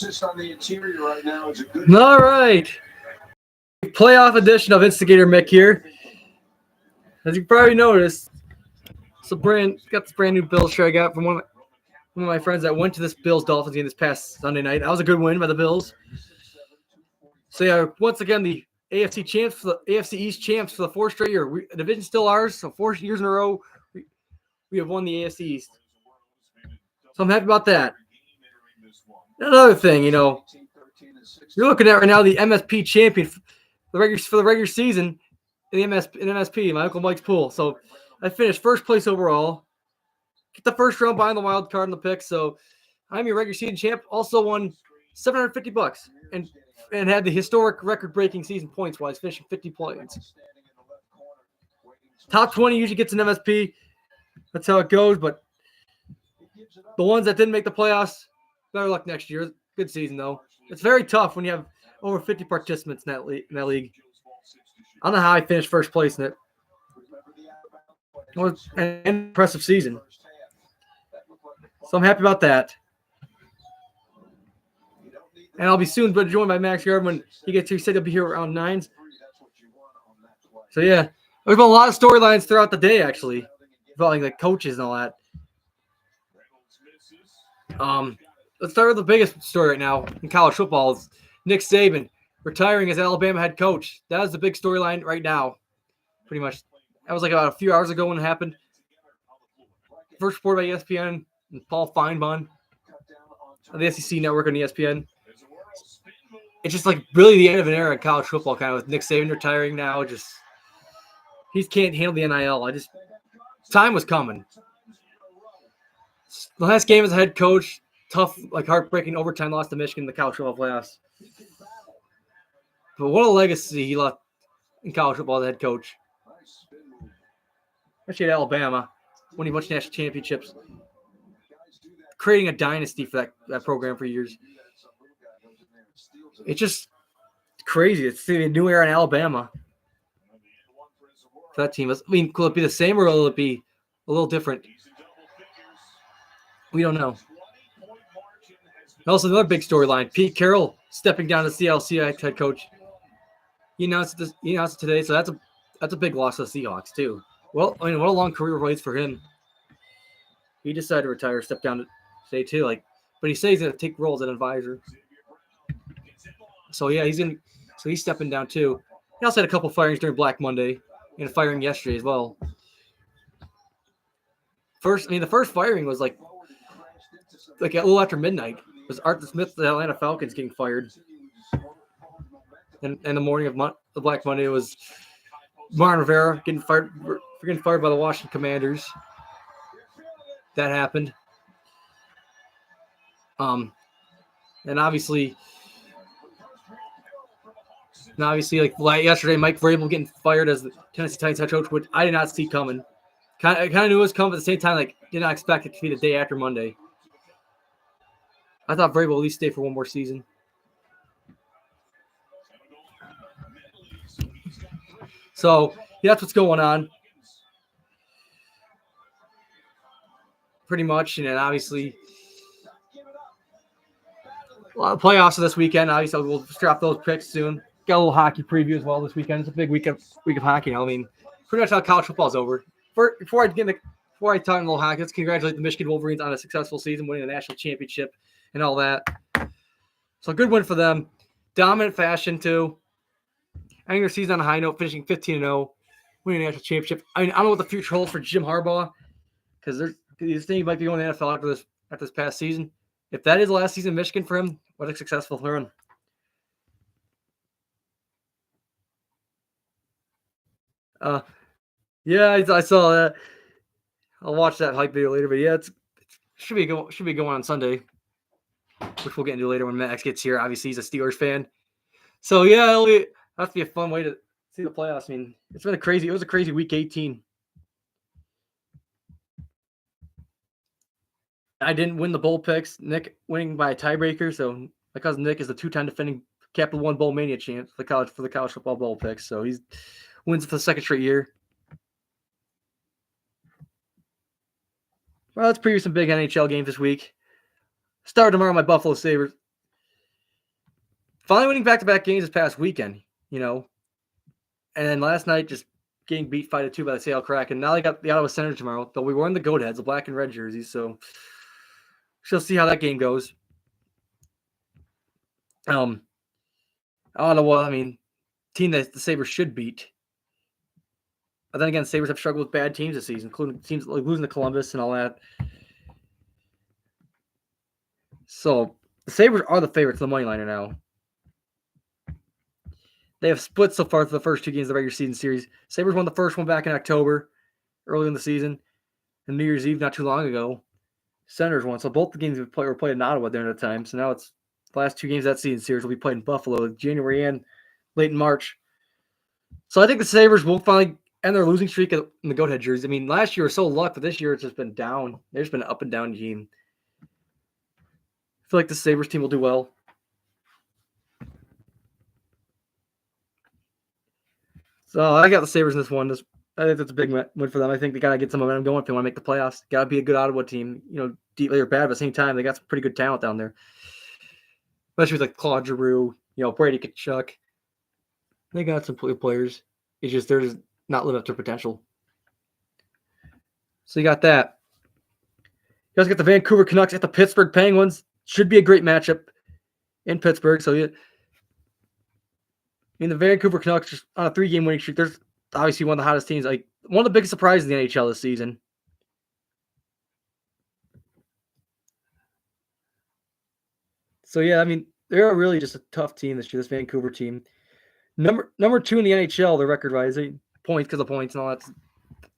Just on the interior right now is a good. All right. Playoff edition of Instigator Mick here. As you probably noticed, got this brand new Bills shirt I got from one of my friends that went to this Bills Dolphins game this past Sunday night. That was a good win by the Bills. So yeah, once again the AFC champs for the AFC East champs for the fourth straight year. The division's still ours, so 4 years in a row we have won the AFC East. So I'm happy about that. Another thing, you're looking at right now the MSP champion for the regular season in MSP, my Uncle Mike's pool. So I finished first place overall. Get the first round behind the wild card in the pick. So I'm your regular season champ. Also won $750 and had the historic record-breaking season points-wise, finishing 50 points. Top 20 usually gets an MSP. That's how it goes. But the ones that didn't make the playoffs, better luck next year. Good season, though. It's very tough when you have over 50 participants in that league. I don't know how I finished first place in it. It was an impressive season. So I'm happy about that. And I'll be soon joined by Max Yard when he gets here. He said he'll be here around 9. So, yeah. There's been a lot of storylines throughout the day, actually, involving the coaches and all that. Let's start with the biggest story right now in college football. It's Nick Saban retiring as Alabama head coach. That is the big storyline right now, pretty much. That was like about a few hours ago when it happened. First reported by ESPN and Paul Feinbaum on the SEC network on ESPN. It's just like really the end of an era in college football, kind of with Nick Saban retiring now. He can't handle the NIL. Time was coming. The last game as a head coach, tough, like heartbreaking overtime loss to Michigan in the college football playoffs. But what a legacy he left in college football as a head coach. Especially at Alabama, winning a bunch of national championships, creating a dynasty for that program for years. It's just crazy. It's the new era in Alabama for that team. Could it be the same or will it be a little different? We don't know. Also, another big storyline: Pete Carroll stepping down as Seattle Seahawks head coach. He announced it today, so that's a big loss to the Seahawks too. Well, what a long career waits for him. He decided to retire, step down today too. But he says he's gonna take roles as an advisor. So yeah, he's stepping down too. He also had a couple firings during Black Monday and a firing yesterday as well. The first firing was like a little after midnight. It was Arthur Smith, the Atlanta Falcons, getting fired. And the morning of the Black Monday was Martin Rivera getting fired by the Washington Commanders. That happened. And obviously, like yesterday, Mike Vrabel getting fired as the Tennessee Titans head coach, which I did not see coming. I kind of knew it was coming, but at the same time, did not expect it to be the day after Monday. I thought Vrabel at least stay for one more season. So, yeah, that's what's going on. Pretty much. And then obviously, a lot of playoffs this weekend. Obviously, we'll strap those picks soon. Got a little hockey preview as well this weekend. It's a big week of hockey. Pretty much how college football is over. Before I talk a little hockey, let's congratulate the Michigan Wolverines on a successful season, winning the national championship and all that. So, good win for them. Dominant fashion, too. Ending their season on a high note, finishing 15-0, winning a national championship. I don't know what the future holds for Jim Harbaugh, because he's thinking he might be going to the NFL after this past season. If that is the last season in Michigan for him, what a successful run. Yeah, I saw that. I'll watch that hype video later, but yeah, it should be going on Sunday, which we'll get into later when Max gets here. Obviously, he's a Steelers fan, so yeah, it'll have to be a fun way to see the playoffs. It was a crazy week 18. I didn't win the bowl picks. Nick winning by a tiebreaker, so my cousin Nick is the 2-time defending Capital One Bowl Mania champ for the college football bowl picks. So he wins for the second straight year. Well, let's preview some big NHL games this week. Start tomorrow, my Buffalo Sabres. finally winning back-to-back games this past weekend, and then last night just getting beat 5-2 by the Seattle Kraken. Now they got the Ottawa Senators tomorrow. They'll be wearing the Goat Heads, the black and red jerseys. So she'll see how that game goes. Ottawa, team that the Sabres should beat. But then again, the Sabres have struggled with bad teams this season, including teams like losing to Columbus and all that. So the Sabres are the favorites in the money liner now. They have split so far for the first two games of the regular season series. Sabres won the first one back in October, early in the season, and New Year's Eve not too long ago. Senators won. So both the games were played in Ottawa during that time. So now it's the last two games of that season series will be played in Buffalo, January and late in March. So I think the Sabres will finally end their losing streak in the Goat Head jerseys. Last year was so lucky, but this year it's just been down. There's been an up and down team. I feel like the Sabres team will do well. So I got the Sabres in this one. I think that's a big win for them. I think they got to get some momentum going if they want to make the playoffs. Got to be a good Ottawa team. Deeply or bad, but at the same time, they got some pretty good talent down there. Especially with like Claude Giroux, Brady Tkachuk. They got some players. It's just they're just not living up to potential. So you got that. You guys got the Vancouver Canucks at the Pittsburgh Penguins. Should be a great matchup in Pittsburgh. So the Vancouver Canucks just on a 3-game winning streak. They're obviously one of the hottest teams. Like one of the biggest surprises in the NHL this season. So they're really just a tough team this year. This Vancouver team, number 2 in the NHL, their record-wise, points because of points and all that.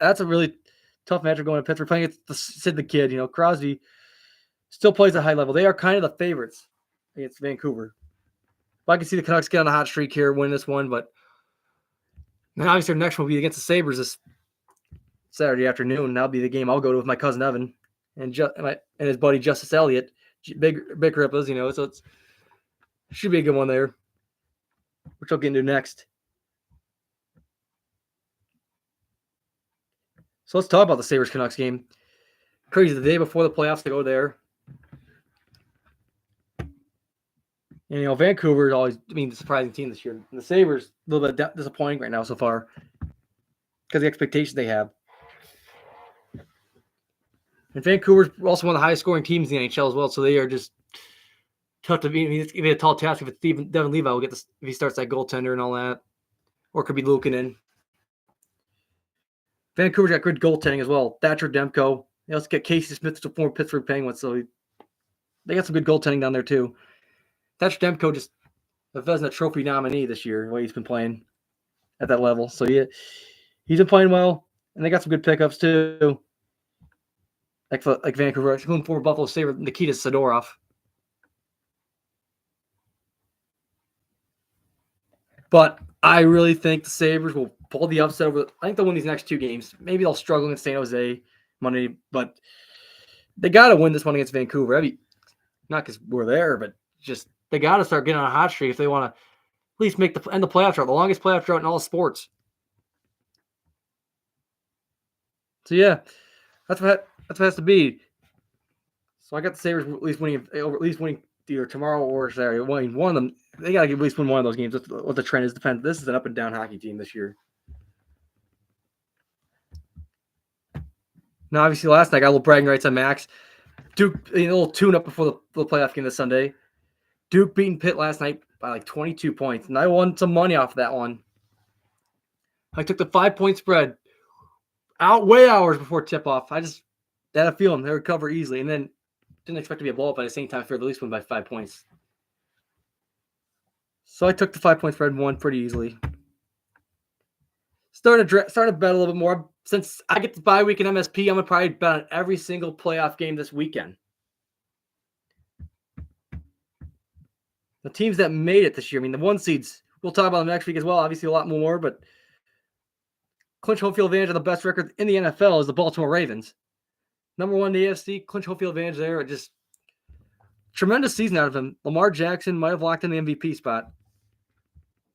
That's a really tough matchup going to Pittsburgh. Playing against Sid the Kid, Crosby still plays at a high level. They are kind of the favorites against Vancouver. But I can see the Canucks get on a hot streak here, win this one. But then obviously their next one will be against the Sabres this Saturday afternoon. That'll be the game I'll go to with my cousin Evan and his buddy Justice Elliott. Big Rippas, so it should be a good one there, which I'll get into next. So let's talk about the Sabres Canucks game. Crazy, the day before the playoffs to go there. And, Vancouver is always, the surprising team this year. And the Sabres, a little bit disappointing right now so far because of the expectations they have. And Vancouver's also one of the highest scoring teams in the NHL as well, so they are just tough to beat. It's going to be a tall task if it's Devin Levi will get this if he starts that goaltender and all that, or it could be Luukkonen. Vancouver's got good goaltending as well. Thatcher Demko. They also get Casey Smith, the former Pittsburgh Penguins, so they got some good goaltending down there too. Thatcher Demko just a Vezina Trophy nominee this year, the way he's been playing at that level. So he's been playing well, and they got some good pickups too. Like Vancouver, including former Buffalo Sabre Nikita Zadorov. But I really think the Sabres will pull the upset over. I think they'll win these next 2 games. Maybe they'll struggle against San Jose Monday, but they got to win this one against Vancouver. Not because we're there, but just they got to start getting on a hot streak if they want to at least make end the playoff drought, the longest playoff drought in all sports. So that's what it has to be. So I got the Sabres at least winning either tomorrow or Saturday. Winning one of them, they got to at least win one of those games. That's what the trend is. Depends. This is an up and down hockey team this year. Now, obviously, last night I got a little bragging rights on Max. Duke, a little tune-up before the playoff game this Sunday. Duke beating Pitt last night by like 22 points, and I won some money off of that one. I took the 5-point spread way hours before tip-off. I just had a feeling they would cover easily, and then didn't expect to be a blow-up, but at the same time, I figured at least win by 5 points. So I took the 5-point spread and won pretty easily. Starting to bet a little bit more. Since I get the bye week in MSP, I'm going to probably bet on every single playoff game this weekend. The teams that made it this year, the 1 seeds, we'll talk about them next week as well. Obviously, a lot more, but clinch home field advantage of the best record in the NFL is the Baltimore Ravens. Number 1 in the AFC, clinch home field advantage there. Just tremendous season out of him. Lamar Jackson might have locked in the MVP spot.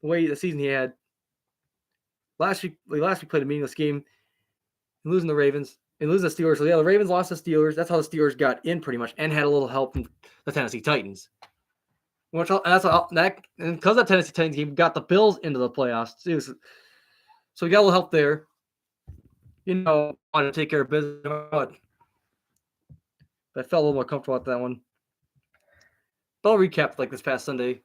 The season he had. Last week played a meaningless game. Losing the Ravens and losing the Steelers. So the Ravens lost the Steelers. That's how the Steelers got in pretty much and had a little help from the Tennessee Titans. Which and because that Tennessee Titans game got the Bills into the playoffs too, so we got a little help there. Want to take care of business, but I felt a little more comfortable with that one. But I'll recap this past Sunday.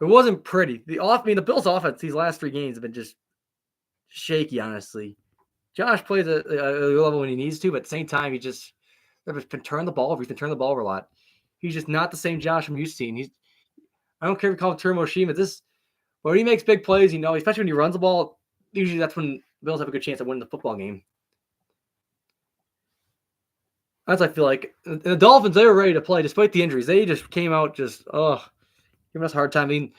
It wasn't pretty. The Bills' offense these last 3 games have been just shaky, honestly. Josh plays a level when he needs to, but at the same time, they've been turning the ball over. He's been turning the ball over a lot. He's just not the same Josh I'm used to seeing. I don't care if you call him Turbo Shima. When he makes big plays, especially when he runs the ball, usually that's when Bills have a good chance of winning the football game. That's I feel like. And the Dolphins, they were ready to play despite the injuries. They just came out giving us a hard time.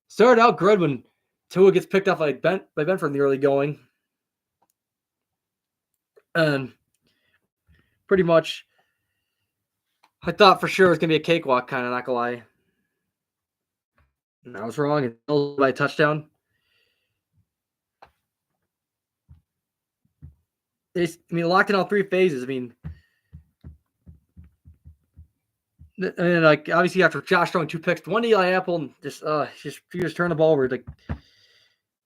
Started out good when Tua gets picked up by Benford in the early going. And pretty much, I thought for sure it was going to be a cakewalk, kind of, not going to lie. And I was wrong. It was by a touchdown. Locked in all 3 phases. Obviously after Josh throwing 2 picks, one to Eli Apple, and just turn the ball over.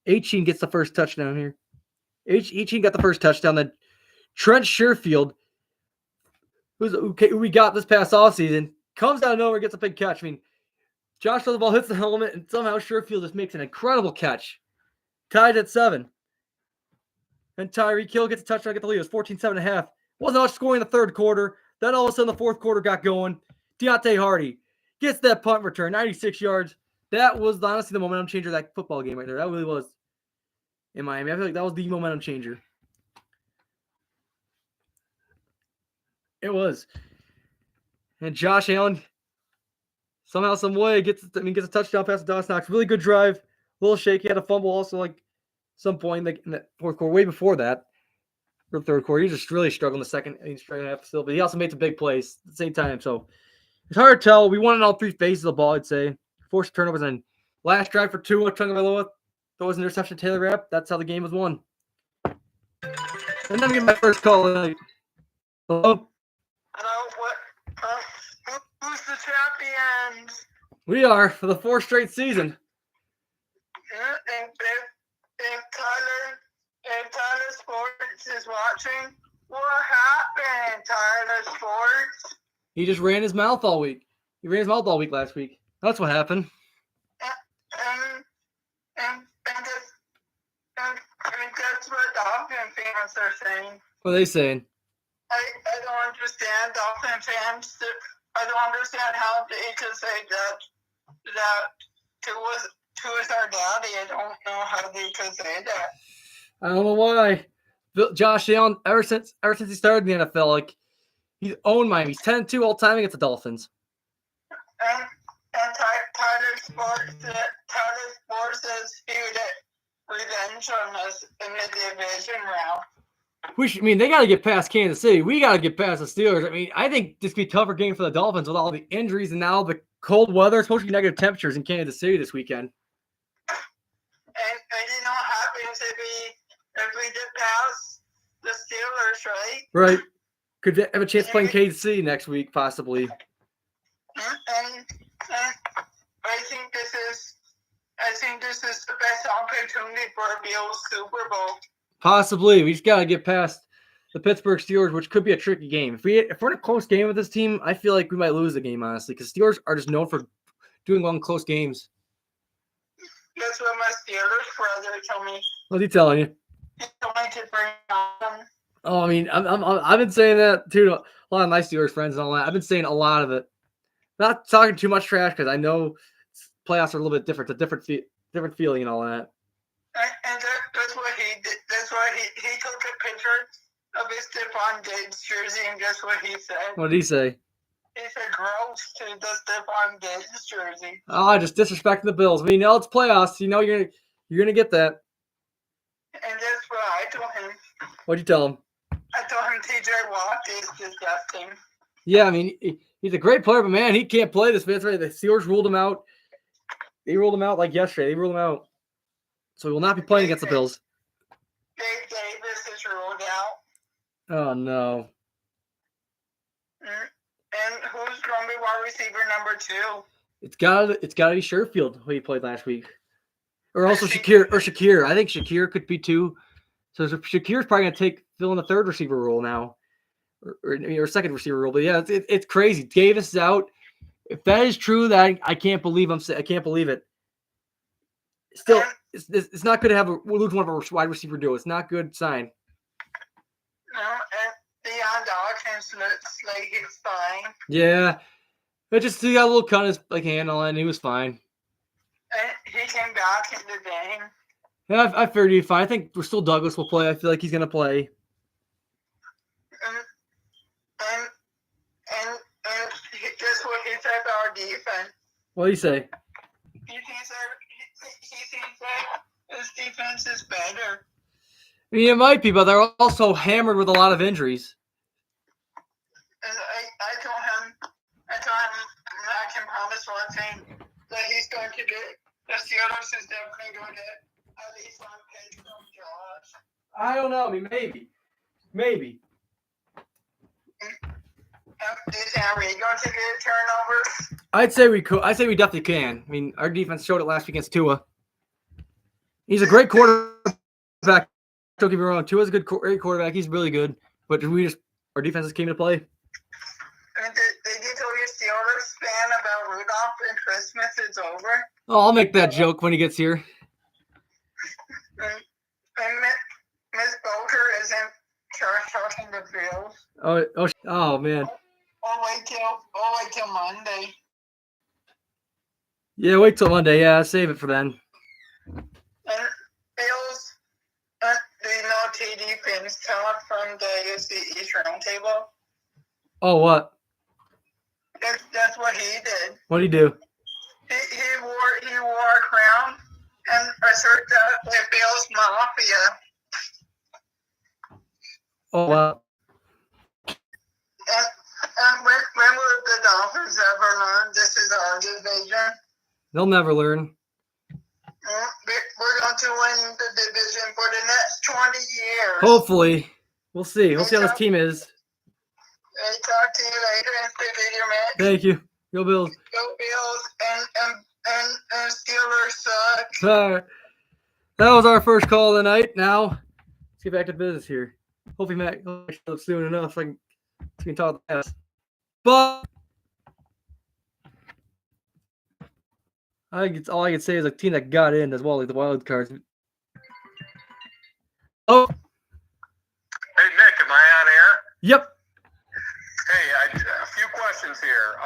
Achane gets the first touchdown here. Achane got the first touchdown. Then Trent Sherfield, who we got this past offseason, comes out of nowhere, gets a big catch. Josh throws the ball, hits the helmet, and somehow Sherfield just makes an incredible catch. Tied at 7. And Tyreek Hill gets a touchdown, get the lead. It was 14-7.5. Wasn't much scoring in the third quarter. Then all of a sudden the fourth quarter got going. Deontay Hardy gets that punt return, 96 yards. That was honestly the momentum changer of that football game right there. That really was in Miami. I feel like that was the momentum changer. It was. And Josh Allen, somehow, some way, gets a touchdown pass to Dawson Knox. Really good drive. A little shaky. Had a fumble also, some point in the fourth quarter. Way before that, or third quarter, he just really struggled in the second half still. But he also made some big plays at the same time. So it's hard to tell. We won in all 3 phases of the ball, I'd say. Forced turnovers, and last drive for Tua Tagovailoa throws an interception to Taylor Rapp. That's how the game was won. And then I get my first call tonight. Hello? Hello, who's the champions? We are for the 4th straight season. If Tyler Sports is watching, what happened, Tyler Sports? He just ran his mouth all week. He ran his mouth all week last week. That's what happened. And that's what Dolphin fans are saying. What are they saying? I don't understand Dolphin fans. I don't understand how they could say that Tua's our daddy. I don't know how they could say that. I don't know why. Josh Allen, ever since he started in the NFL, he's owned Miami. He's 10-2 all time against the Dolphins. And Tyler Sports has feud revenge on us in the division round. They got to get past Kansas City. We got to get past the Steelers. I think this could be a tougher game for the Dolphins with all the injuries and now the cold weather. It's supposed to be negative temperatures in Kansas City this weekend. And what happens if we get past the Steelers, right? Right. Could have a chance playing Kansas City next week, possibly. And I think this is the best opportunity for a Bills Super Bowl. Possibly. We just got to get past the Pittsburgh Steelers, which could be a tricky game. If we're in a close game with this team, I feel like we might lose the game, honestly, because Steelers are just known for doing well in close games. That's what my Steelers brother told me. What's he telling you? He told me to bring on. Oh, I've been saying that too. A lot of my Steelers friends and all that. I've been saying a lot of it. Not talking too much trash because I know playoffs are a little bit different. It's a different feeling and all that. And that's what he did. That's why he took a picture of his Stephon Diggs jersey, and guess what he said? What did he say? He said gross to the Stephon Diggs jersey. Oh, just disrespecting the Bills. It's playoffs. You're gonna get that. And that's what I told him. What'd you tell him? I told him TJ Watt is disgusting. Yeah, he's a great player, but man, he can't play this. That's right. The Steelers ruled him out. They ruled him out like yesterday. They ruled him out. So he will not be playing against the Bills. Dave Davis is ruled out. Oh, no. And who's going to be wide receiver number 2? It's got to be Sherfield who he played last week, or also Shakir. I think Shakir could be too. So Shakir's probably gonna fill in the third receiver role now, or second receiver role. But yeah, it's crazy. Davis is out. If that is true, that I can't believe I can't believe it. Still, it's not good to we'll lose one of our wide receiver duo. It's not good sign. No, and Deion Dawkins looks like he's fine. Yeah, he got a little cut in his handle, and he was fine. And he came back in the game. Yeah, I figured he'd be fine. I think still Douglas will play. I feel like he's gonna play. And guess what he said about our defense? What do you say? He thinks that his defense is better. I mean, it might be, but they're also hammered with a lot of injuries. And I told him I can promise one thing, that he's going to get, the Steelers is definitely going to get at least one page from Josh. I don't know. I mean, maybe. Is Henry going to get turnovers? I'd say we could. I'd say we definitely can. I mean, our defense showed it last week against Tua. He's a great quarterback. Don't get me wrong. Tua's a great quarterback. He's really good. But our defense came to play. And did you tell your Steelers fan about Rudolph and Christmas is over? Oh, I'll make that joke when he gets here. And Miss Bolter isn't talking the Bills. Oh man. I'll wait till Monday. Yeah, wait till Monday. Yeah, save it for then. And Bills, do you know TD Finn's talent from the AFC East Roundtable? Oh, what? That's what he did. What did he do? He wore a crown and asserted the Bills Mafia. Oh, wow. And when will the Dolphins ever learn this is our division? They'll never learn. We're going to win the division for the next 20 years. Hopefully. We'll see. We'll see how this team is. Hey, talk to you later and stay your man. Thank you. Go Bills. Go Bills and Steelers suck. All right. That was our first call of the night. Now, let's get back to business here. Hopefully, Matt looks soon enough so we can talk the past. But I think it's all I can say is a team that got in as well, like the wild cards. Oh. Hey, Nick, am I on air? Yep. Hey, a few questions here.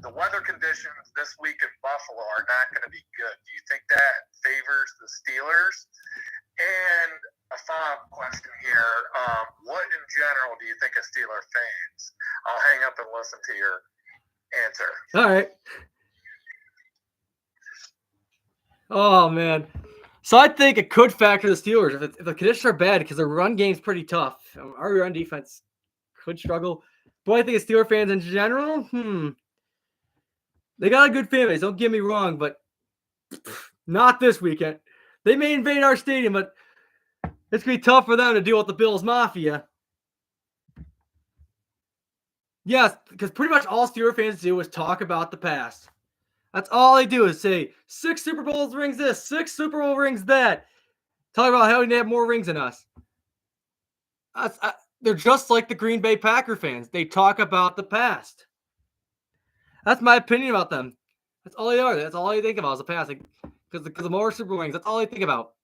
The weather conditions this week in Buffalo are not going to be good. Do you think that favors the Steelers? And a follow-up question here. What in general do you think of Steeler fans? I'll hang up and listen to your answer. All right. Oh, man. So I think it could factor the Steelers if the conditions are bad because their run game's pretty tough. Our run defense could struggle. But I think of Steeler fans in general, they got a good fan base. Don't get me wrong, but not this weekend. They may invade our stadium, but it's going to be tough for them to deal with the Bills Mafia. Yes, because pretty much all Steeler fans do is talk about the past. That's all they do is say, 6 Super Bowls rings this, 6 Super Bowl rings that. Talk about how they have more rings than us. They're just like the Green Bay Packer fans. They talk about the past. That's my opinion about them. That's all they are. That's all they think about is the past. Because the more Super Bowl rings, that's all they think about.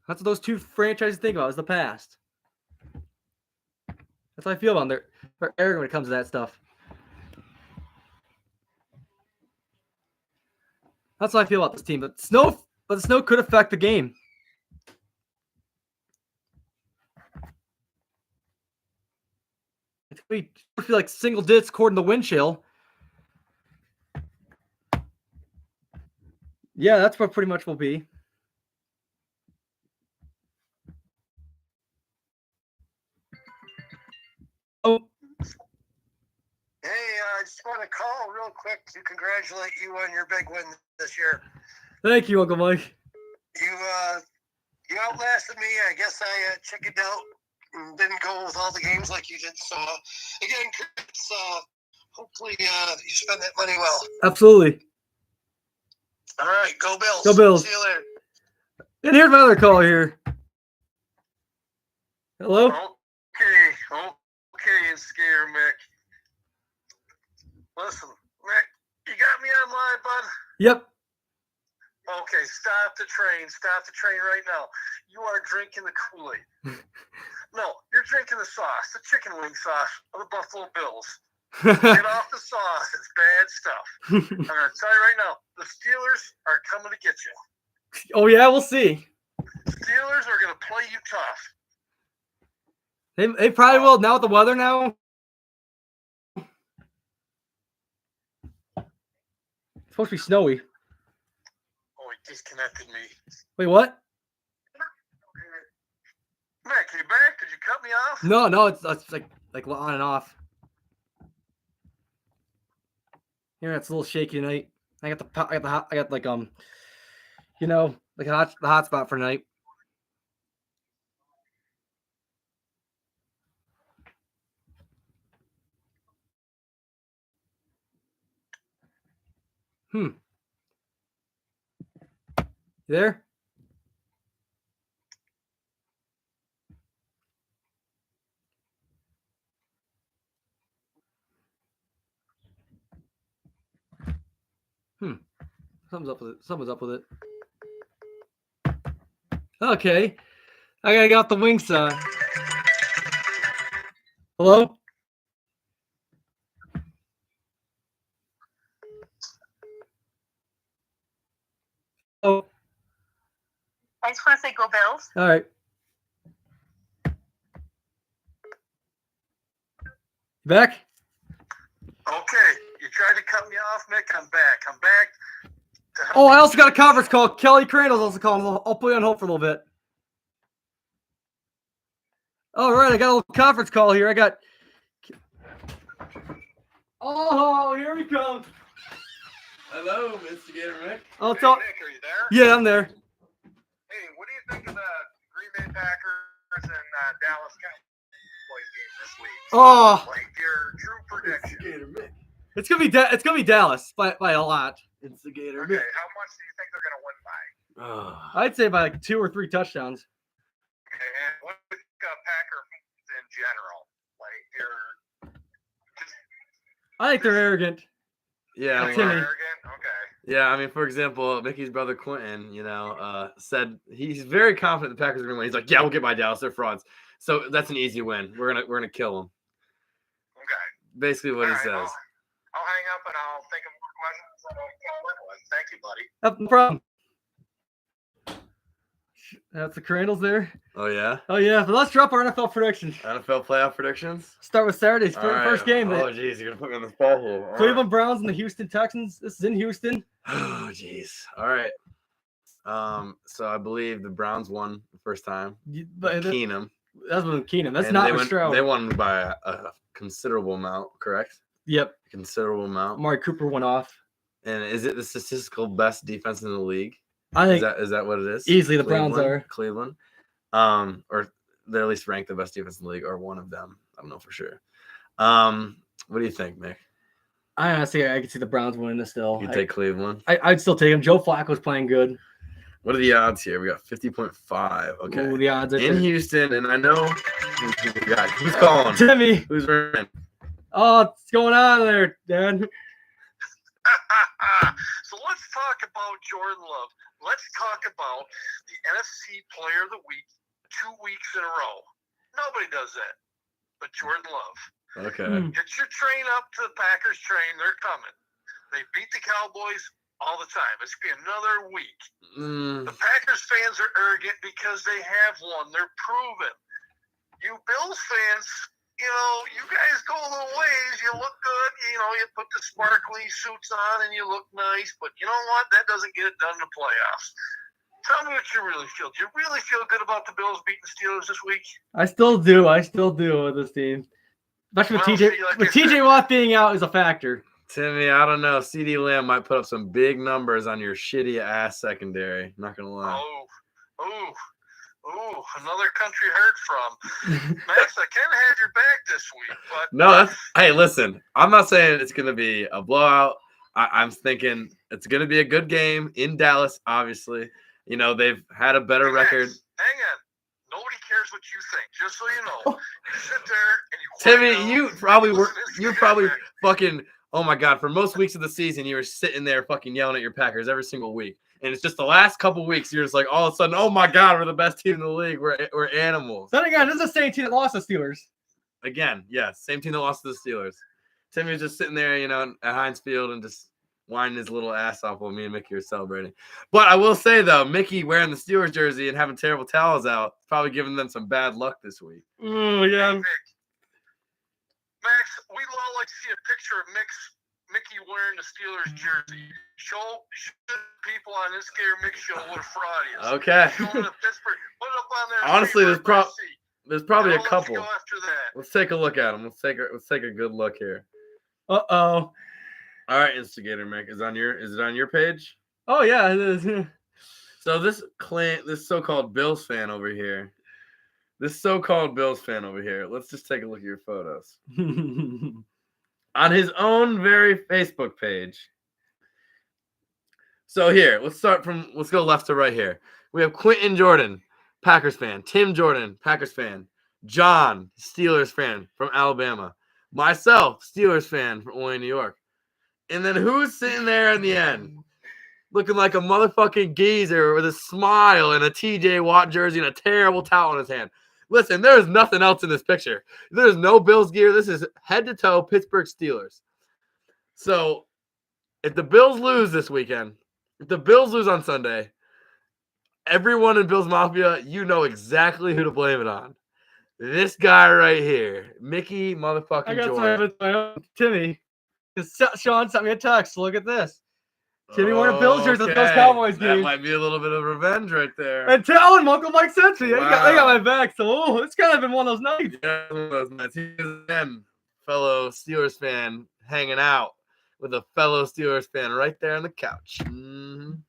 That's what those two franchises think about is the past. That's how I feel about them. They're arrogant when it comes to that stuff. That's how I feel about this team. But the snow could affect the game. We feel like single digits according to wind chill. Yeah, that's what pretty much will be. Oh. Hey, I just want to call real quick to congratulate you on your big win this year. Thank you, Uncle Mike. You outlasted me. I guess I chickened out and didn't go with all the games like you did. So, again, Chris, hopefully you spend that money well. Absolutely. All right, go Bills. Go Bills. See you later. And here's my other call here. Hello? Okay, Instigator Mick. Listen, Mick, you got me online, bud? Yep. Okay, stop the train. Stop the train right now. You are drinking the Kool-Aid. No, you're drinking the sauce, the chicken wing sauce of the Buffalo Bills. Get off the sauce. It's bad stuff. I'm going to tell you right now, the Steelers are coming to get you. Oh, yeah, we'll see. Steelers are going to play you tough. They probably will. Now with the weather now. It's supposed to be snowy. Oh, he disconnected me. Wait, what? Mick, you back? Did you cut me off? No, it's like on and off. Here, it's a little shaky tonight. I got the like the hot spot for tonight. You there? Something's up with it. Okay. I gotta get off the wing side. Hello? Oh, I just want to say go Bills. all right. Back? Okay, you tried to cut me off, Mick. I'm back. I'm back. Oh, I also got a conference call. Kelly Crandall's also calling. I'll put you on hold for a little bit. All right, I got a little conference call here. Oh, here he comes. Hello, Instigator Mick. I'll Hey, talk. Mick, are you there? Yeah, I'm there. Hey, what do you think of the Green Bay Packers and Dallas Cowboys game this week? Oh, Like your true prediction. Instigator Mick. it's gonna be Dallas by a lot. Instigator Okay, Mick. how much do you think they're going to win by? I'd say by like 2 or 3 touchdowns. Okay, and what do you think of Packer fans in general? Like, you're just I think they're arrogant. Yeah, I mean, Timmy. arrogant? Okay. yeah. I mean, for example, Mickey's brother Quentin, said he's very confident the Packers are going to win. He's like, "Yeah, we'll get by Dallas. They're frauds." So that's an easy win. We're gonna kill them. Okay. Basically, what All he right, says. I'll hang up and I'll think of more questions. And I'll call in one. Thank you, buddy. No problem. That's the Crandalls there. Oh yeah, Oh yeah, but let's drop our NFL predictions. NFL playoff predictions. Start with Saturday's All right. first game. Oh jeez, you're gonna put me on this ball hole. All right. Cleveland Browns and the Houston Texans. This is in Houston. Oh jeez. All right. So I believe the Browns won the first time. But Keenum. that's with Keenum. That's And not they with won, Stroud. They won by a considerable amount, correct? Yep. Considerable amount. Amari Cooper went off. And is it the statistical best defense in the league? I think Is that what it is? easily the Browns are. Cleveland. Or they're at least ranked the best defense in the league, or one of them. I don't know for sure. What do you think, Mick? I honestly I could see the Browns winning this still. You take Cleveland. I'd still take him. Joe Flacco's playing good. What are the odds here? We got 50.5. Okay. Ooh, the odds In Houston, and I know who's calling. Timmy. Who's running? Oh, what's going on there, Dan? So let's talk about Jordan Love. Let's talk about the NFC Player of the Week 2 weeks in a row. Nobody does that but Jordan Love. Okay. Get your train up to the Packers train. They're coming. They beat the Cowboys all the time. It's going to be another week. The Packers fans are arrogant because they have won. They're proven. You Bills fans, you guys go a little ways. You look good. You put the sparkly suits on and you look nice. But you know what? That doesn't get it done in the playoffs. Tell me what you really feel. Do you really feel good about the Bills beating the Steelers this week? I still do with this team. Especially with Well, TJ. see, like with I said- TJ Watt being out is a factor. Timmy, I don't know. CD Lamb might put up some big numbers on your shitty ass secondary. Not gonna lie. Oh, Ooh, another country heard from. Max, I kind of had your back this week, but No, hey, listen. I'm not saying it's gonna be a blowout. I'm thinking it's gonna be a good game in Dallas. Obviously, you know they've had a better Hey, record. Max, hang on. Nobody cares what you think. Just so you know, you sit there and you. quiet Timmy, down, you probably were. listen to You this probably guy. fucking. Oh my god! For most weeks of the season, you were sitting there fucking yelling at your Packers every single week, and it's just the last couple weeks you're just like, all of a sudden, oh my god, we're the best team in the league. We're animals. Then again, this is the same team that lost the Steelers. Again, yes, same team that lost to the Steelers. Timmy was just sitting there, you know, at Heinz Field and just winding his little ass off while me and Mickey were celebrating. But I will say though, Mickey wearing the Steelers jersey and having terrible towels out, probably giving them some bad luck this week. Oh yeah. Hey, Max, we'd all like to see a picture of Mickey wearing the Steelers jersey. Show people on this Gator Mix show what a fraud he is. Okay. Show them the Pittsburgh. Put it up on there. Honestly, there's probably There's probably a Go couple. after that. Let's take a look at them. Let's take a good look here. Uh oh. All right, Instigator Mick, is it on your page? Oh yeah, it is. So this so-called Bills fan over here. Let's just take a look at your photos. On his own very Facebook page. So here, let's go left to right here. We have Quentin Jordan, Packers fan. Tim Jordan, Packers fan. John, Steelers fan from Alabama. Myself, Steelers fan from Owens, New York. And then who's sitting there in the end? Looking like a motherfucking geezer with a smile and a TJ Watt jersey and a terrible towel in his hand. Listen, there is nothing else in this picture. There's no Bills gear. This is head to toe Pittsburgh Steelers. So if the Bills lose this weekend, if the Bills lose on Sunday, everyone in Bills Mafia, you know exactly who to blame it on. This guy right here, Mickey motherfucking I got Jordan. my own Timmy. Sean sent me a text. Look at this. Timmy won a Bills jersey at the Bills Cowboys That game. might be a little bit of revenge right there. And tell him Uncle Mike sent me. They got Wow. my back. So it's kind of been one of those nights. Yeah, one of those nights. He's again, fellow Steelers fan hanging out with a fellow Steelers fan right there on the couch. Mhm.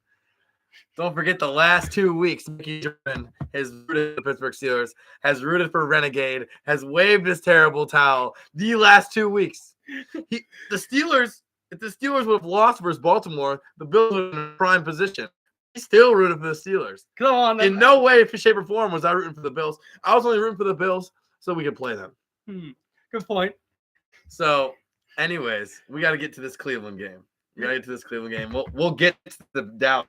Don't forget the last 2 weeks, Mickey Jordan has rooted for the Pittsburgh Steelers, has rooted for Renegade, has waved his terrible towel the last 2 weeks. If the Steelers would have lost versus Baltimore, the Bills were in a prime position. He still rooted for the Steelers. Come on. In no way, shape, or form was I rooting for the Bills. I was only rooting for the Bills so we could play them. Good point. So, anyways, we got to get to this Cleveland game. We'll get to the Dallas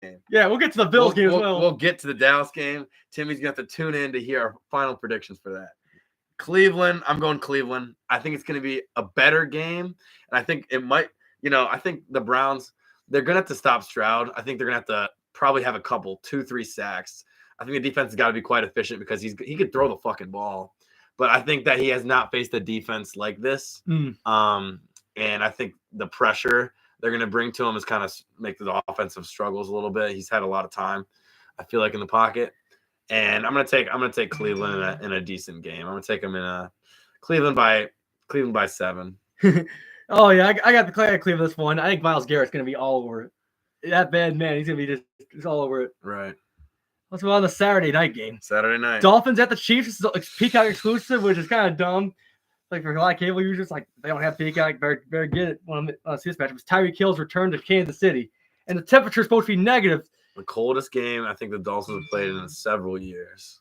game. Yeah, we'll get to the Bills game as well. We'll get to the Dallas game. Timmy's going to have to tune in to hear our final predictions for that. Cleveland, I'm going Cleveland. I think it's going to be a better game. And I think it might, I think the Browns, they're going to have to stop Stroud. I think they're going to have to probably have a couple, 2-3 sacks. I think the defense has got to be quite efficient because he could throw the fucking ball. But I think that he has not faced a defense like this. And I think the pressure they're going to bring to him is kind of make the offensive struggles a little bit. He's had a lot of time, I feel like, in the pocket. And I'm gonna take Cleveland in a decent game. I'm gonna take them in a Cleveland by 7. Oh yeah, I got Cleveland this one. I think Myles Garrett's gonna be all over it. That bad man, he's gonna be just all over it. Right. Let's go on the Saturday night game. Saturday night. Dolphins at the Chiefs. It's Peacock exclusive, which is kind of dumb. Like for a lot of cable users, like they don't have Peacock. Better get it. One of this match was Tyreek Hill's return to Kansas City, and the temperature is supposed to be negative. The coldest game I think the Dolphins have played in several years.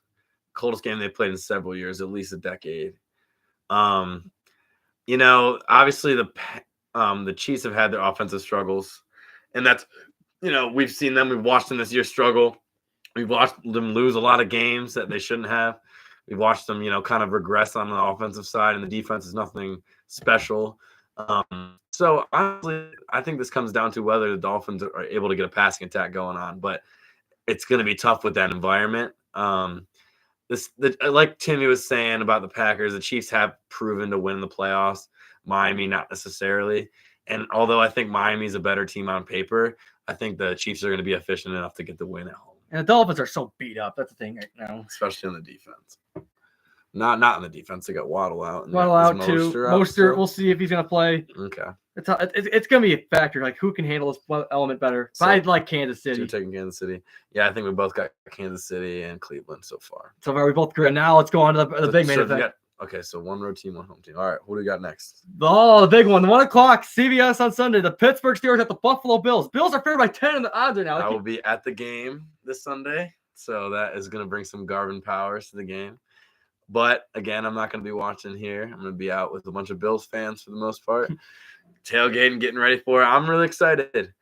Coldest game they played in several years, at least a decade. Obviously the Chiefs have had their offensive struggles, and that's we've seen them. We've watched them this year struggle. We've watched them lose a lot of games that they shouldn't have. We've watched them, kind of regress on the offensive side, and the defense is nothing special. So honestly, I think this comes down to whether the Dolphins are able to get a passing attack going on, but it's going to be tough with that environment. Like Timmy was saying about the Packers, the Chiefs have proven to win the playoffs. Miami, not necessarily. And although I think Miami's a better team on paper, I think the Chiefs are going to be efficient enough to get the win at home. And the Dolphins are so beat up. That's the thing right now. Especially on the defense. Not on the defense. They got Waddle out. And Waddle is out too. Mostert out Mostert, still? we'll see if he's gonna play. Okay. It's gonna be a factor. Like who can handle this one element better? So- I'd like Kansas So you're City. taking Kansas City. Yeah, I think we both got Kansas City and Cleveland so far. So far we both agree. Now let's go on to the big main So event. we got- okay, so one road team, one home team. All right, who do we got next? Oh, the big one. 1 o'clock, CBS on Sunday. The Pittsburgh Steelers at the Buffalo Bills. Bills are favored by 10 in the odds right now. I will be at the game this Sunday, so that is going to bring some Garvin Powers to the game. But again, I'm not going to be watching here. I'm going to be out with a bunch of Bills fans for the most part, tailgating, getting ready for it. I'm really excited.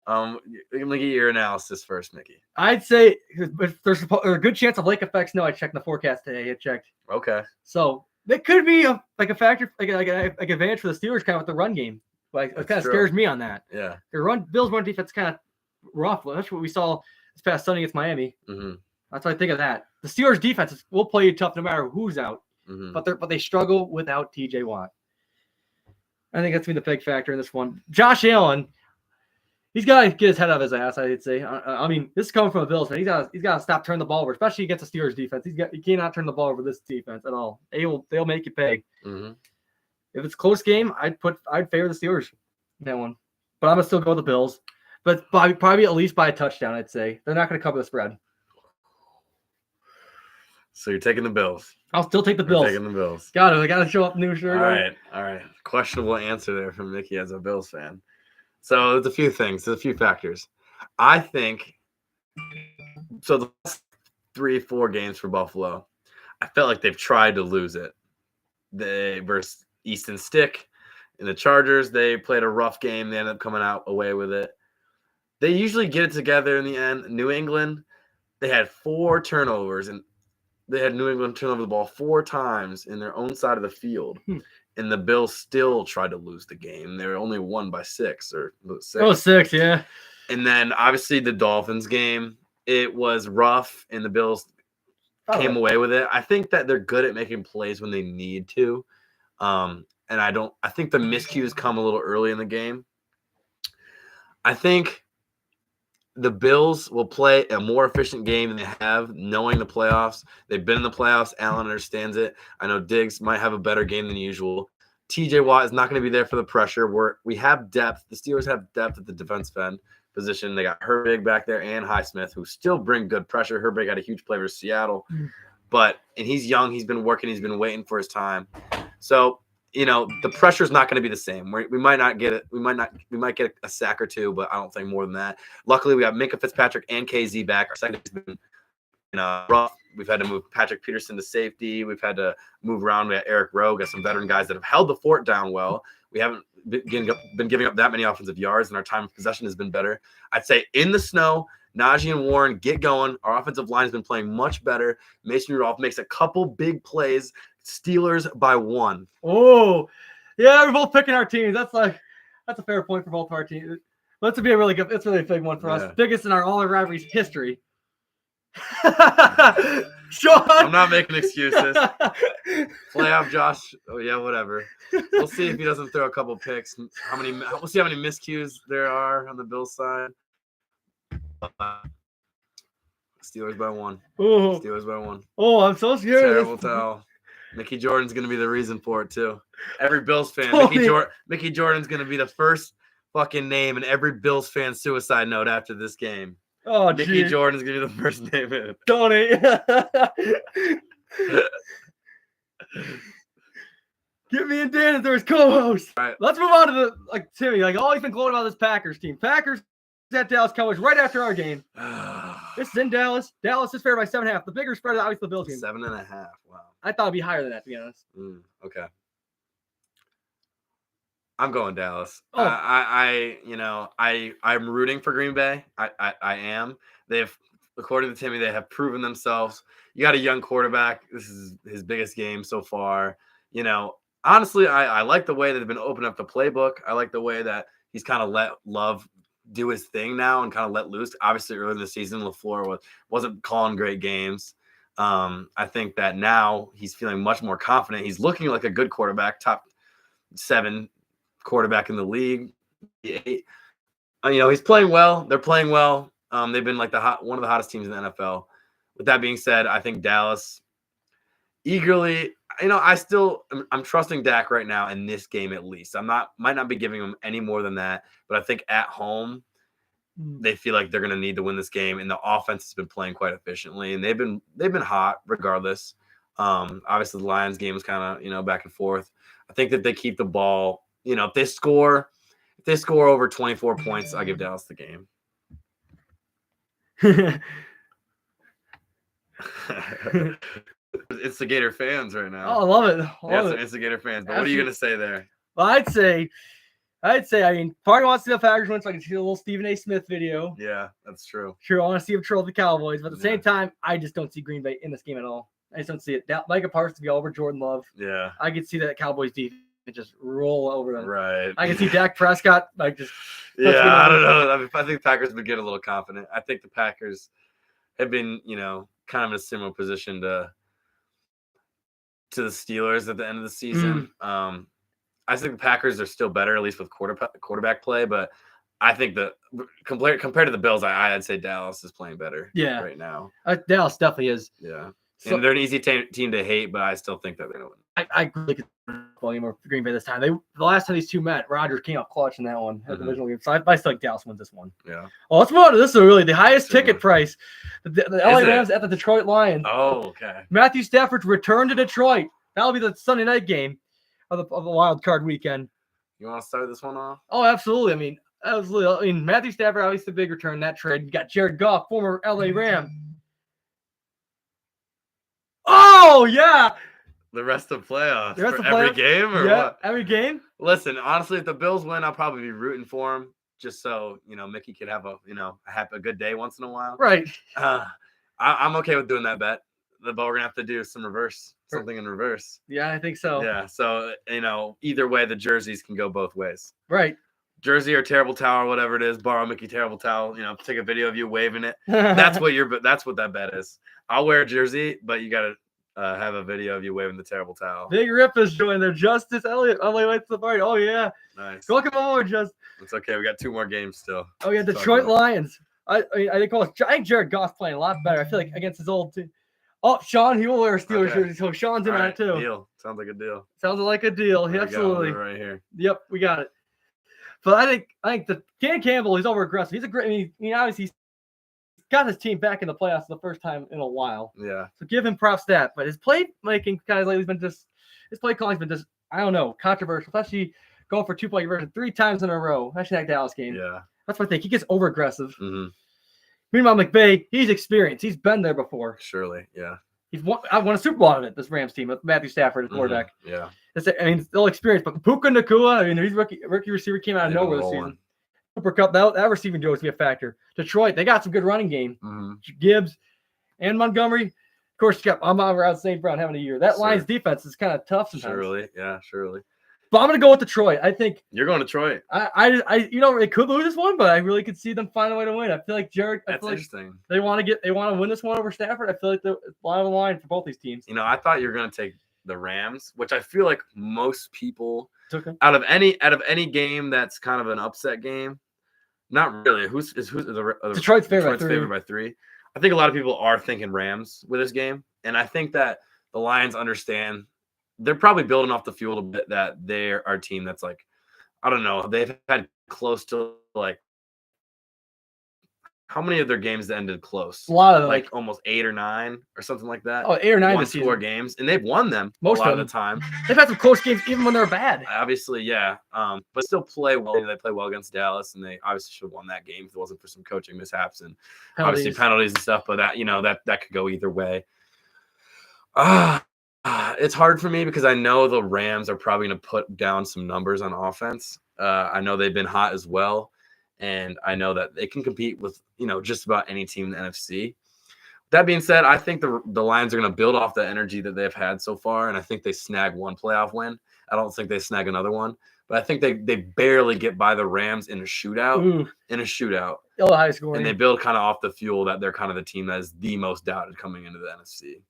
I'm going to get your analysis first, Mickey. I'd say if there's a good chance of lake effect snow. I checked the forecast today. I checked. Okay. So it could be a factor, like advantage for the Steelers kind of with the run game. Like it That's kind of true. scares me on that. Yeah. The Bills run defense kind of rough. That's what we saw this past Sunday against Miami. Mm-hmm. That's what I think of that. The Steelers defense will play you tough no matter who's out, Mm-hmm. but they struggle without TJ Watt. I think that's been the big factor in this one. Josh Allen, he's got to get his head out of his ass. I'd say. I mean, this is coming from a Bills fan. He's got to stop turning the ball over, especially against the Steelers defense. He cannot turn the ball over this defense at all. They'll make you pay. Mm-hmm. If it's a close game, I'd favor the Steelers in that one, but I'm gonna still go with the Bills. But probably at least by a touchdown. I'd say they're not gonna cover the spread. So you're taking the Bills. I'll still take the You're Bills. taking the Bills. Got it. I got to show up new shirt. All right. Questionable answer there from Mickey as a Bills fan. So there's a few things. There's a few factors. I think so. The last 3-4 games for Buffalo, I felt like they've tried to lose it. They versus Easton Stick and the Chargers. They played a rough game. They ended up coming out away with it. They usually get it together in the end. New England, they had 4 turnovers and they had New England turn over the ball 4 times in their own side of the field. And the Bills still tried to lose the game. They were only won by 6 or 6. Oh, 6, yeah. And then obviously the Dolphins game, it was rough and the Bills came away with it. I think that they're good at making plays when they need to. And I think the miscues come a little early in the game. I think the Bills will play a more efficient game than they have, knowing the playoffs. They've been in the playoffs. Allen understands it. I know Diggs might have a better game than usual. TJ Watt is not going to be there for the pressure. We have depth. The Steelers have depth at the defensive end position. They got Herbig back there and Highsmith, who still bring good pressure. Herbig had a huge play for Seattle. And he's young. He's been working. He's been waiting for his time. So, the pressure is not going to be the same. We might not get it. We might get a sack or 2, but I don't think more than that. Luckily, we have Minkah Fitzpatrick and KZ back. Our second has been rough. We've had to move Patrick Peterson to safety. We've had to move around. We got Eric Rowe, got some veteran guys that have held the fort down well. We haven't been giving up that many offensive yards, and our time of possession has been better. I'd say in the snow, Najee and Warren get going. Our offensive line has been playing much better. Mason Rudolph makes a couple big plays. Steelers by 1. Oh, yeah, we're both picking our teams. That's a fair point for both of our teams. That's a really good. It's really a big one for Yeah. us. Biggest in all our rivalries history. Sean, I'm not making excuses. Playoff Josh. Oh yeah, whatever. We'll see if he doesn't throw a couple picks. We'll see how many miscues there are on the Bills side. Steelers by 1. Oh, Steelers by 1. I'm so scared. of Terrible this. towel. Mickey Jordan's gonna be the reason for it too. Every Bills fan, Totally. Mickey Jordan's gonna be the first fucking name in every Bills fan suicide note after this game. Oh, Mickey geez. Jordan's gonna be the first name in. Tony. Get me and Dan as their co-host. Right. Let's move on to Timmy. All he's been gloating about this Packers team. Packers at Dallas Cowboys right after our game. This is in Dallas. Dallas is favored by 7.5. The bigger spread is obviously the Bills game. 7.5. Wow. I thought it'd be higher than that, to be honest. Okay. I'm going Dallas. Oh. I'm rooting for Green Bay. I am. They've, according to Timmy, they have proven themselves. You got a young quarterback. This is his biggest game so far. Honestly, I like the way that they've been opening up the playbook. I like the way that he's kind of let Love do his thing now and kind of let loose. Obviously, earlier in the season, LaFleur wasn't calling great games. I think that now he's feeling much more confident. He's looking like a good quarterback, top 7 quarterback in the league. He's playing well. They're playing well. They've been like one of the hottest teams in the NFL. With that being said, I think Dallas eagerly. I'm trusting Dak right now in this game at least. Might not be giving him any more than that, but I think at home they feel like they're going to need to win this game, and the offense has been playing quite efficiently, and they've been hot regardless. Obviously the Lions game is kind of back and forth. I think that they keep the ball. If they score over 24 points, I give Dallas the game. Instigator fans right now. Oh, I love it. Some Instigator fans. But what are you gonna say there? Well, I'd say, I mean, part wants to see the Packers win, so I can see a little Stephen A. Smith video. Yeah, that's true. Sure, I want to see him troll the Cowboys, but at the same time, I just don't see Green Bay in this game at all. I just don't see it. Micah Parsons to be all over Jordan Love. Yeah. I could see that Cowboys defense just roll over them. Right. I can see Dak Prescott just. Yeah, I don't know. I think the Packers have been getting a little confident. I think the Packers have been, kind of in a similar position to the Steelers at the end of the season. I think the Packers are still better, at least with quarterback play, but I think that compared to the Bills, I'd say Dallas is playing better right now. Dallas definitely is. Yeah. So, and they're an easy team to hate, but I still think that they're going to win. I really could volume of Green Bay this time. The last time these two met, Rodgers came up clutch in that one, the divisional game. So I still think Dallas wins this one. Yeah. Well, let's move on to this one, really. The highest ticket price. The LA Rams at the Detroit Lions. Oh, okay. Matthew Stafford's return to Detroit. That'll be the Sunday night game of the wild card weekend. You want to start this one off? Oh, absolutely. I mean, Matthew Stafford, obviously the big return in that trade. You got Jared Goff, former LA Ram. Oh, yeah. The rest of playoffs. The rest of every playoffs? game or Yeah, what? every game. Listen, honestly, if the Bills win, I'll probably be rooting for them just so, Mickey could have a good day once in a while. Right. I'm okay with doing that bet. But we're going to have to do something in reverse. Yeah, I think so. Yeah. So, either way, the jerseys can go both ways. Right. Jersey or terrible towel or whatever it is, borrow Mickey terrible towel, take a video of you waving it. That's what that bet is. I'll wear a jersey, but you got to have a video of you waving the terrible towel. Big Rip is joining there. Justice Elliott on the way to the party. Oh, yeah. Nice. Welcome over, Justice. It's okay. We got 2 more games still. Oh, yeah. Detroit Lions. I think Jared Goff's playing a lot better. I feel like against his old team. Oh, Sean, he will wear a Steelers jersey, so Sean's in on it too. Deal. Sounds like a deal. Sounds like a deal. Absolutely. Right here. Yep, we got it. But I think the Dan Campbell, he's over aggressive. He's a great. I mean, obviously, he's got his team back in the playoffs for the first time in a while. Yeah. So give him props to that. But his play making lately has been his play calling's been I don't know, controversial. Especially going for 2-point conversion 3 times in a row. Especially that Dallas game. Yeah. That's what I think. He gets over aggressive. Mm-hmm. Meanwhile, McVay, he's experienced. He's been there before. Surely, yeah. I won a Super Bowl out of it, this Rams team with Matthew Stafford as quarterback. Yeah. Still experienced. But Puka Nacua, his rookie receiver came out of nowhere this season. Cooper Kupp, that receiving duo is going to be a factor. Detroit, they got some good running game. Mm-hmm. Gibbs and Montgomery. Of course, you got Amon-Ra St. Brown having a year. That Lions defense is kind of tough sometimes. Surely. But I'm going to go with Detroit. I think you're going Detroit. They could lose this one, but I really could see them find a way to win. I feel like Jared. That's interesting. They want to win this one over Stafford. I feel like a lot of the line for both these teams. I thought you were going to take the Rams, which I feel like most people okay. out of any game that's kind of an upset game. Not really. Who's Detroit's favored by 3. I think a lot of people are thinking Rams with this game, and I think that the Lions understand. They're probably building off the field a bit that they're our team that's like, I don't know. They've had close to like how many of their games ended close? A lot of them, like almost 8 or 9 or something like that. Oh, 8 or 9 1-score games, and they've won them most a lot of the time. They've had some close games even when they're bad. Obviously, yeah. But still play well. They play well against Dallas, and they obviously should have won that game if it wasn't for some coaching mishaps and obviously penalties and stuff. But that could go either way. It's hard for me because I know the Rams are probably going to put down some numbers on offense. I know they've been hot as well, and I know that they can compete with just about any team in the NFC. That being said, I think the Lions are going to build off the energy that they've had so far, and I think they snag one playoff win. I don't think they snag another one, but I think they barely get by the Rams in a shootout. Still high scoring. And they build kind of off the fuel that they're kind of the team that is the most doubted coming into the NFC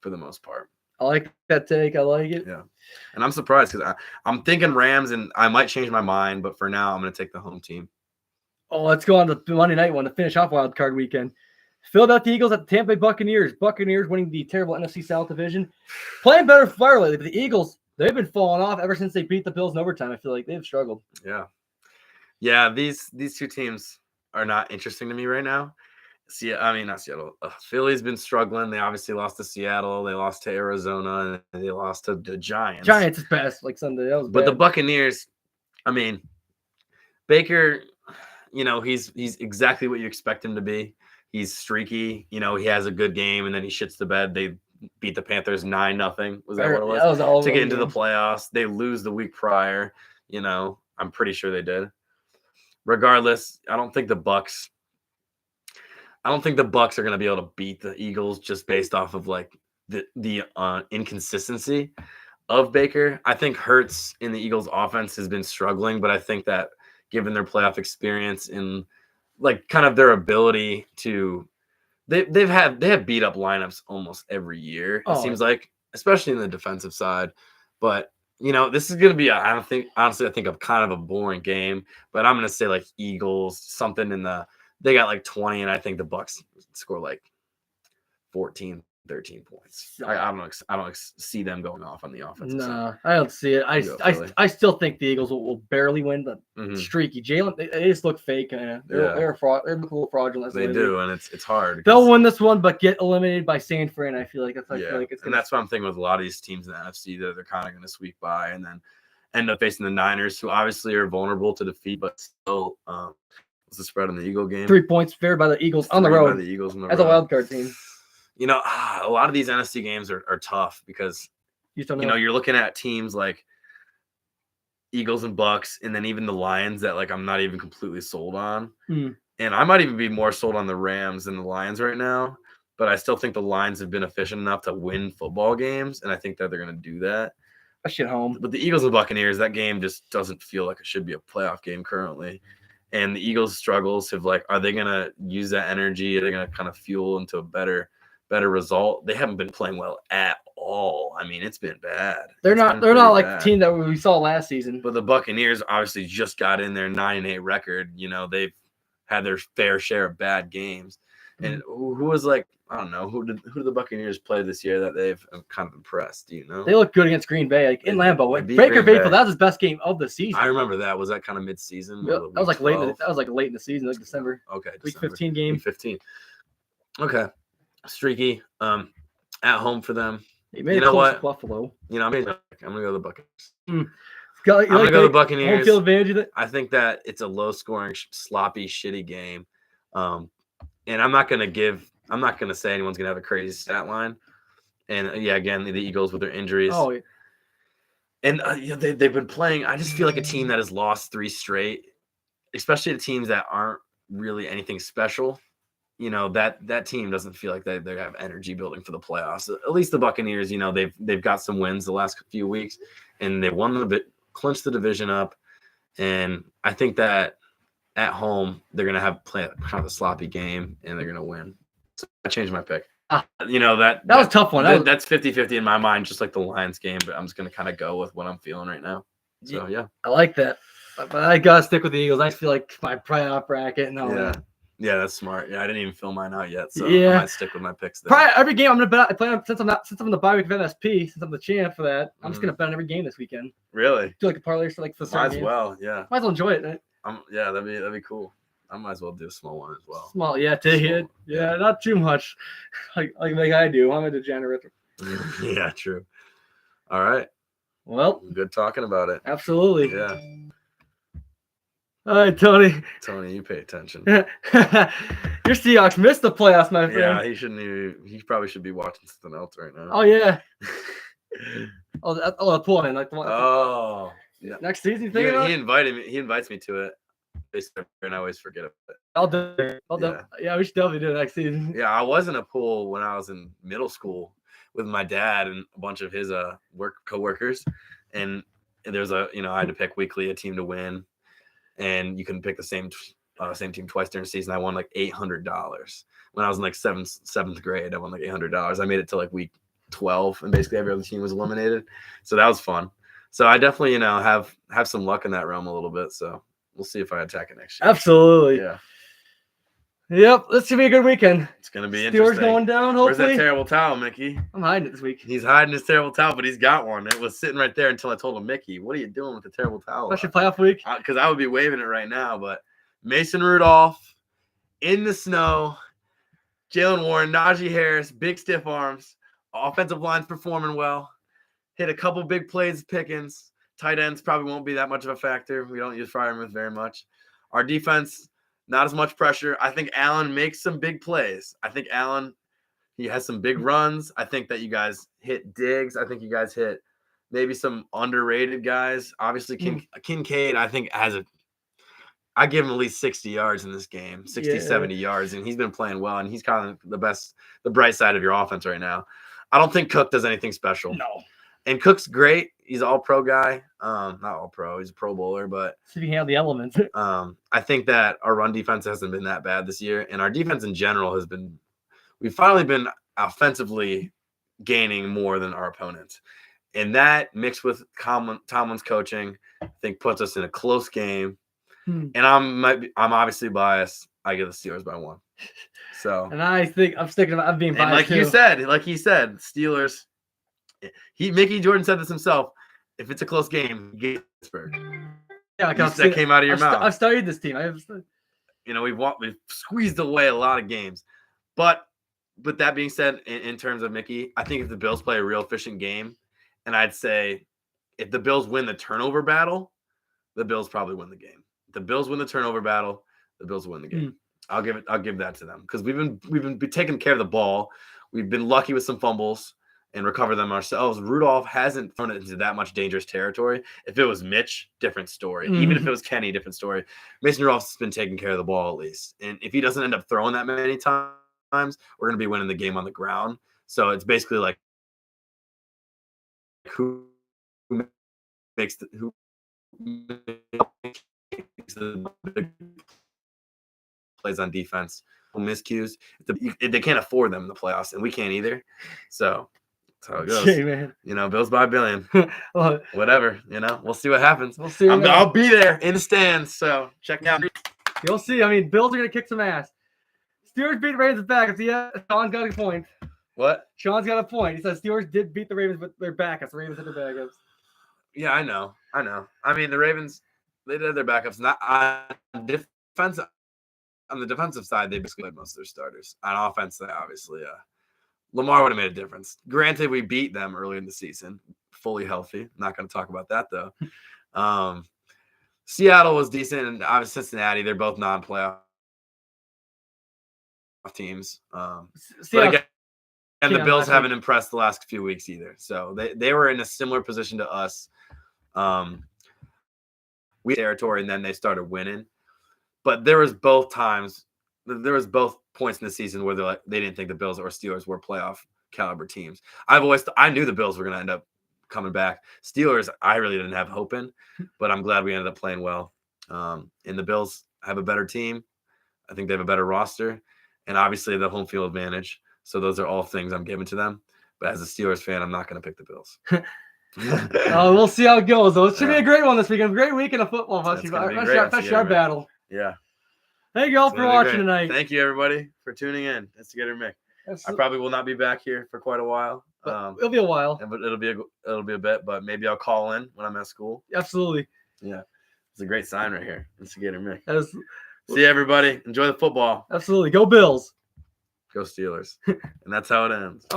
for the most part. I like that take. I like it. Yeah. And I'm surprised because I'm thinking Rams, and I might change my mind, but for now, I'm going to take the home team. Oh, let's go on to the Monday night one to finish off wild card weekend. Philadelphia Eagles at the Tampa Bay Buccaneers. Buccaneers winning the terrible NFC South division. Playing better fire lately, but the Eagles, they've been falling off ever since they beat the Bills in overtime. I feel like they've struggled. Yeah. Yeah, these two teams are not interesting to me right now. Not Seattle. Philly's been struggling. They obviously lost to Seattle. They lost to Arizona, and they lost to the Giants. Giants is best like Sunday. That was But the bad. Buccaneers, Baker, he's exactly what you expect him to be. He's streaky. He has a good game, and then he shits the bed. They beat the Panthers 9-0. Was that what it was? That was all to get into the playoffs. They lose the week prior. I'm pretty sure they did. Regardless, I don't think the Bucks are going to be able to beat the Eagles just based off of like the inconsistency of Baker. I think Hurts in the Eagles offense has been struggling, but I think that given their playoff experience and like kind of their ability to they have beat up lineups almost every year. It seems like, especially in the defensive side. But this is going to be I think a kind of a boring game, but I'm going to say like Eagles, something they got like 20, and I think the Bucks score like 14, 13 points. I don't see them going off on the offensive side. No, I don't see it. I still think the Eagles will barely win, but streaky. Jalen, they just look fake. They're a fraud. They look a little fraudulent. They do, and it's hard. They'll win this one, but get eliminated by San Fran. I feel like that's. And that's what I'm thinking with a lot of these teams in the NFC that they're kind of going to sweep by, and then end up facing the Niners, who obviously are vulnerable to defeat, but still. What's the spread on the Eagle game? 3 points favored by the Eagles on the road. By the Eagles on the as road. a wild card team. A lot of these NFC games are tough because you're looking at teams like Eagles and Bucks, and then even the Lions that like I'm not even completely sold on. And I might even be more sold on the Rams than the Lions right now. But I still think the Lions have been efficient enough to win football games, and I think that they're going to do that. Especially at home. But the Eagles and Buccaneers, that game just doesn't feel like it should be a playoff game currently. And the Eagles' struggles have are they going to use that energy? Are they going to kind of fuel into a better result? They haven't been playing well at all. It's been bad. They're not like the team that we saw last season. But the Buccaneers obviously just got in their 9-8 record. They've had their fair share of bad games. And who was like, I don't know, who did the Buccaneers play this year that they've kind of impressed? Do you know? They look good against Green Bay, like in Lambeau. Baker Mayfield, that was his best game of the season. I remember that. Was that kind of mid-season? That was like late. That was like late in the season, like December. Okay, Week 15 game. Week 15. Okay, streaky. At home for them. You know what? Buffalo. I'm gonna go to the Buccaneers. I'm gonna go to the Buccaneers. Home field advantage of it. I think that it's a low-scoring, sloppy, shitty game. And I'm not gonna say anyone's gonna have a crazy stat line. And again, the Eagles with their injuries. Oh, yeah. And they've been playing. I just feel like a team that has lost 3 straight, especially the teams that aren't really anything special. That team doesn't feel like they have energy building for the playoffs. At least the Buccaneers, they've got some wins the last few weeks, and they clinched the division up. And I think that at home they're gonna play kind of a sloppy game, and they're gonna win. So I changed my pick. That was a tough one. That's 50-50 in my mind, just like the Lions game. But I'm just gonna kind of go with what I'm feeling right now. So yeah, I like that. But I gotta stick with the Eagles. I feel like my playoff bracket and all that. Yeah, that's smart. Yeah, I didn't even fill mine out yet, so yeah. I might stick with my picks there. Probably every game I'm gonna bet. I plan since I'm in the bye week of MSP, since I'm the champ for that. I'm just gonna bet on every game this weekend. Really? Do like a parlay for like the might as well. Yeah. Might as well enjoy it. Right? Yeah, that'd be cool. I might as well do a small one as well. Small, yeah, yeah, not too much, like I do. I'm a degenerate. Yeah, true. All right. Well, good talking about it. Absolutely. Yeah. All right, Tony. Tony, you pay attention. Your Seahawks missed the playoffs, my friend. Yeah, he probably should be watching something else right now. Oh yeah. the point, like the one. Oh, yeah. Next season, he invited me. He invites me to it. And I always forget it. I'll do it. Yeah, we should definitely do it next season. Yeah, I was in a pool when I was in middle school with my dad and a bunch of his coworkers, and there's I had to pick weekly a team to win, and you couldn't pick the same team twice during the season. I won like $800 when I was in like seventh grade. I won like $800. I made it to like week 12, and basically every other team was eliminated. So that was fun. So I definitely have some luck in that realm a little bit. So we'll see if I attack it next year. Absolutely. Yep, this should be a good weekend. It's gonna be Steelers interesting. going down, Where's that hopefully. terrible towel, Mickey? I'm hiding it this week. He's hiding his terrible towel, but he's got one. It was sitting right there until I told him, Mickey, what are you doing with the terrible towel? Especially playoff week. Because I would be waving it right now. But Mason Rudolph in the snow, Jalen Warren, Najee Harris, big stiff arms, offensive line's performing well. Hit a couple big plays, Pickens. Tight ends probably won't be that much of a factor. We don't use Freiermuth very much. Our defense, not as much pressure. I think Allen makes some big plays. I think Allen, he has some big runs. I think that you guys hit Diggs. I think you guys hit maybe some underrated guys. Obviously, Kincaid, I think, I give him at least 60 yards in this game, 60, 70 yards, and he's been playing well, and he's kind of the bright side of your offense right now. I don't think Cook does anything special. No. And Cook's great. He's an all-pro guy. Not all-pro. He's a Pro Bowler, but See if you can handle the elements. I think that our run defense hasn't been that bad this year, and our defense in general has been – we've finally been offensively gaining more than our opponents. And that, mixed with Tomlin's coaching, I think puts us in a close game. And I'm obviously biased. I give the Steelers by 1. So, And I think I'm being biased and like too. he said, Steelers. Mickey Jordan said this himself. If it's a close game, get Pittsburgh. Yeah, like That came out of your mouth. I've studied this team. We've squeezed away a lot of games. But with that being said, in terms of Mickey, I think if the Bills play a real efficient game, and I'd say if the Bills win the turnover battle, the Bills probably win the game. If the Bills win the turnover battle, the Bills win the game. I'll give that to them because we've been taking care of the ball. We've been lucky with some fumbles and recover them ourselves. Rudolph hasn't thrown it into that much dangerous territory. If it was Mitch, different story. Even if it was Kenny, different story. Mason Rudolph's been taking care of the ball at least. And if he doesn't end up throwing that many times, we're going to be winning the game on the ground. So it's basically like who makes the big plays on defense. Miscues. They can't afford them in the playoffs, and we can't either. So that's how it goes. Shit, man. Bills by $1 billion. Well, Whatever. We'll see what happens. we'll see. I'll be there in the stands. So check me out. You'll see. I mean, Bills are going to kick some ass. Steelers beat the Ravens back. Yeah, Sean's got a point. What? Sean's got a point. He says Steelers did beat the Ravens with their backups. The Ravens had their backups. Yeah, I know. I mean, the Ravens, they did their backups. Not on defense. On the defensive side, they basically had most of their starters. On offense, they obviously, Lamar would have made a difference. Granted, we beat them early in the season, fully healthy. Not going to talk about that though. Seattle was decent, and obviously Cincinnati. They're both non-playoff teams. But again, and the Bills haven't impressed the last few weeks either. So they were in a similar position to us. We territory, and then they started winning. But there was both points in the season where they didn't think the Bills or Steelers were playoff caliber teams. I knew the Bills were going to end up coming back. Steelers, I really didn't have hope in, but I'm glad we ended up playing well. And the Bills have a better team. I think they have a better roster, and obviously the home field advantage. So those are all things I'm giving to them. But as a Steelers fan, I'm not going to pick the Bills. We'll see how it goes, though. It should be a great one this weekend. A great weekend of football, especially our battle. Yeah. Thank you all for watching tonight. Thank you, everybody, for tuning in. Instigator Mick. I probably will not be back here for quite a while. It'll be a while. But it'll be a bit. But maybe I'll call in when I'm at school. Absolutely. Yeah, it's a great sign right here. Instigator Mick. See you, everybody. Enjoy the football. Absolutely. Go Bills. Go Steelers. And that's how it ends.